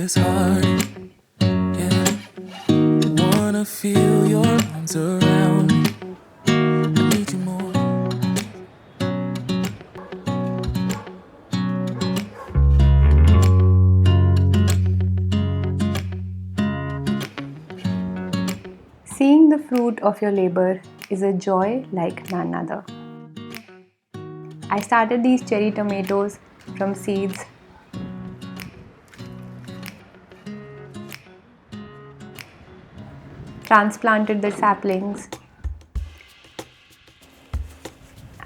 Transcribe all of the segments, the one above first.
this hard. Yeah, wanna feel your arms around me. I need you more. Seeing the fruit of your labor is a joy like none other. I started these cherry tomatoes from seeds. Transplanted the saplings,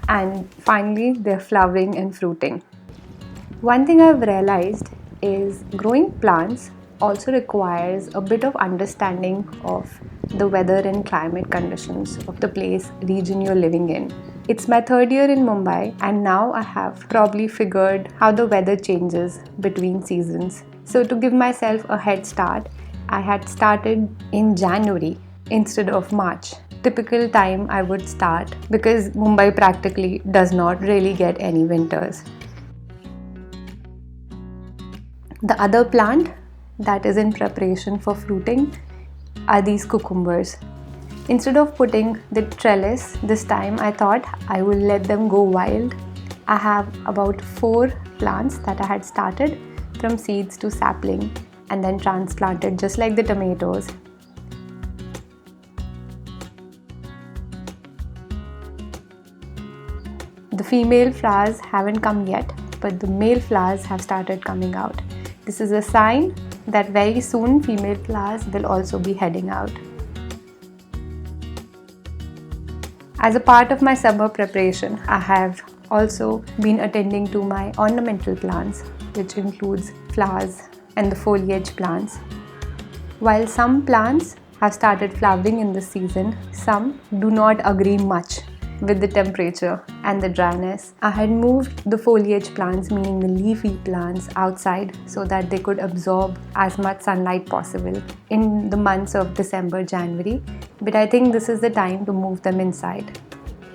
and finally they're flowering and fruiting. One thing I've realized is growing plants also requires a bit of understanding of the weather and climate conditions of the place, region you're living in. It's my third year in Mumbai, and now I have probably figured how the weather changes between seasons. So to give myself a head start, I had started in January instead of March. Typical time I would start because Mumbai practically does not really get any winters. The other plant that is in preparation for fruiting are these cucumbers. Instead of putting the trellis this time, I thought I will let them go wild. I have about 4 plants that I had started from seeds to sapling and then transplanted just like the tomatoes. The female flowers haven't come yet, but the male flowers have started coming out. This is a sign that very soon female flowers will also be heading out. As a part of my summer preparation, I have also been attending to my ornamental plants, which includes flowers and the foliage plants. While some plants have started flowering in this season, some do not agree much with the temperature and the dryness. I had moved the foliage plants, meaning the leafy plants, outside so that they could absorb as much sunlight possible in the months of December, January. But I think this is the time to move them inside.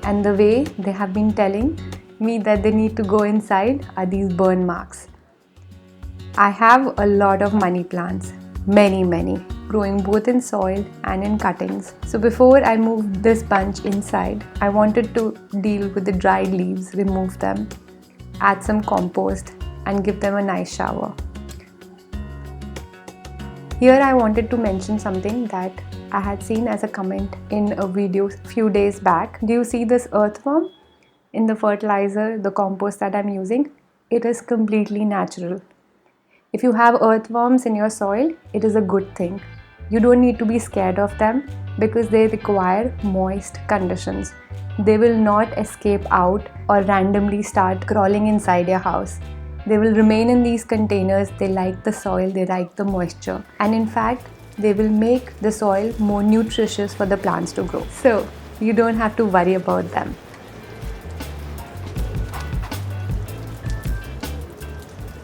And the way they have been telling me that they need to go inside are these burn marks. I have a lot of money plants, many, growing both in soil and in cuttings. So before I moved this bunch inside, I wanted to deal with the dried leaves, remove them, add some compost and give them a nice shower. Here I wanted to mention something that I had seen as a comment in a video a few days back. Do you see this earthworm in the fertilizer, the compost that I'm using? It is completely natural. If you have earthworms in your soil, it is a good thing. You don't need to be scared of them because they require moist conditions. They will not escape out or randomly start crawling inside your house. They will remain in these containers. They like the soil, they like the moisture. And in fact, they will make the soil more nutritious for the plants to grow. So, you don't have to worry about them.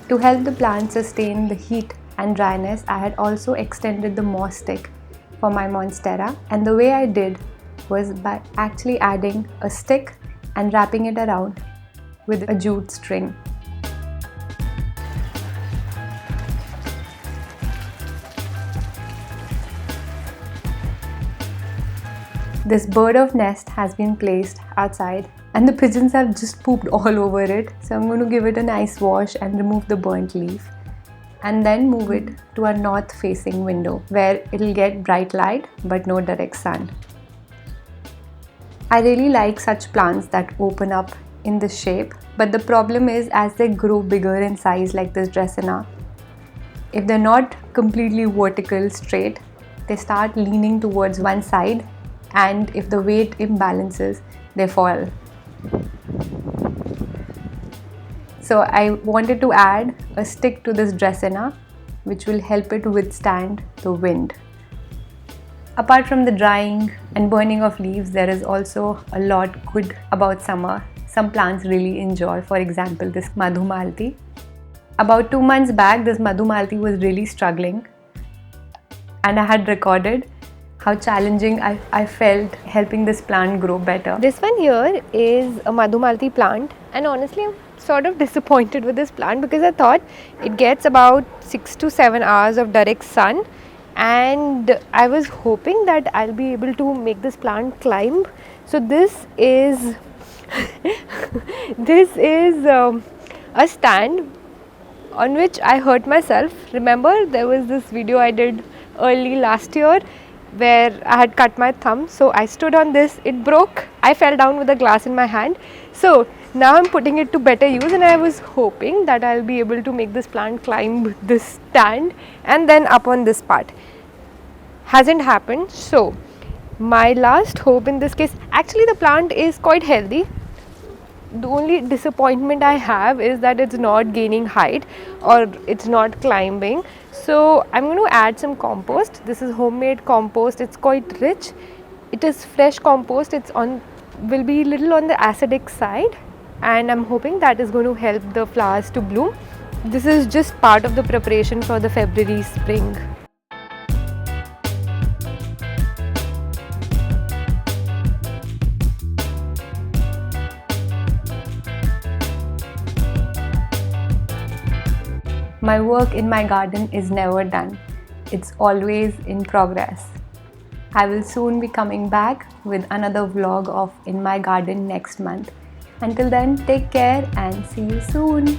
To help the plant sustain the heat and dryness, I had also extended the moss stick for my monstera, and the way I did was by actually adding a stick and wrapping it around with a jute string. This bird of nest has been placed outside and the pigeons have just pooped all over it. So I'm going to give it a nice wash and remove the burnt leaf and then move it to a north facing window where it'll get bright light but no direct sun. I really like such plants that open up in this shape, but the problem is as they grow bigger in size like this Dracena, if they're not completely vertical straight, they start leaning towards one side, and if the weight imbalances, they fall. So I wanted to add a stick to this Dracena which will help it withstand the wind. Apart from the drying and burning of leaves, there is also a lot good about summer. Some plants really enjoy, for example this Madhumalati. About 2 months back, this Madhumalati was really struggling and I had recorded how challenging I felt helping this plant grow better. This one here is a Madhumalati plant, and honestly I'm sort of disappointed with this plant because I thought it gets about 6 to 7 hours of direct sun, and I was hoping that I'll be able to make this plant climb. So this is this is a stand on which I hurt myself. Remember, there was this video I did early last year where I had cut my thumb. So I stood on this, it broke, I fell down with a glass in my hand. So now I'm putting it to better use, and I was hoping that I'll be able to make this plant climb this stand and then up on this part. Hasn't happened. So my last hope in this case, actually the plant is quite healthy. The only disappointment I have is that it's not gaining height or it's not climbing. So I'm going to add some compost. This is homemade compost. It's quite rich. It is fresh compost. Will be little on the acidic side, and I'm hoping that is going to help the flowers to bloom. This is just part of the preparation for the February spring. My work in my garden is never done. It's always in progress. I will soon be coming back with another vlog of In My Garden next month. Until then, take care and see you soon.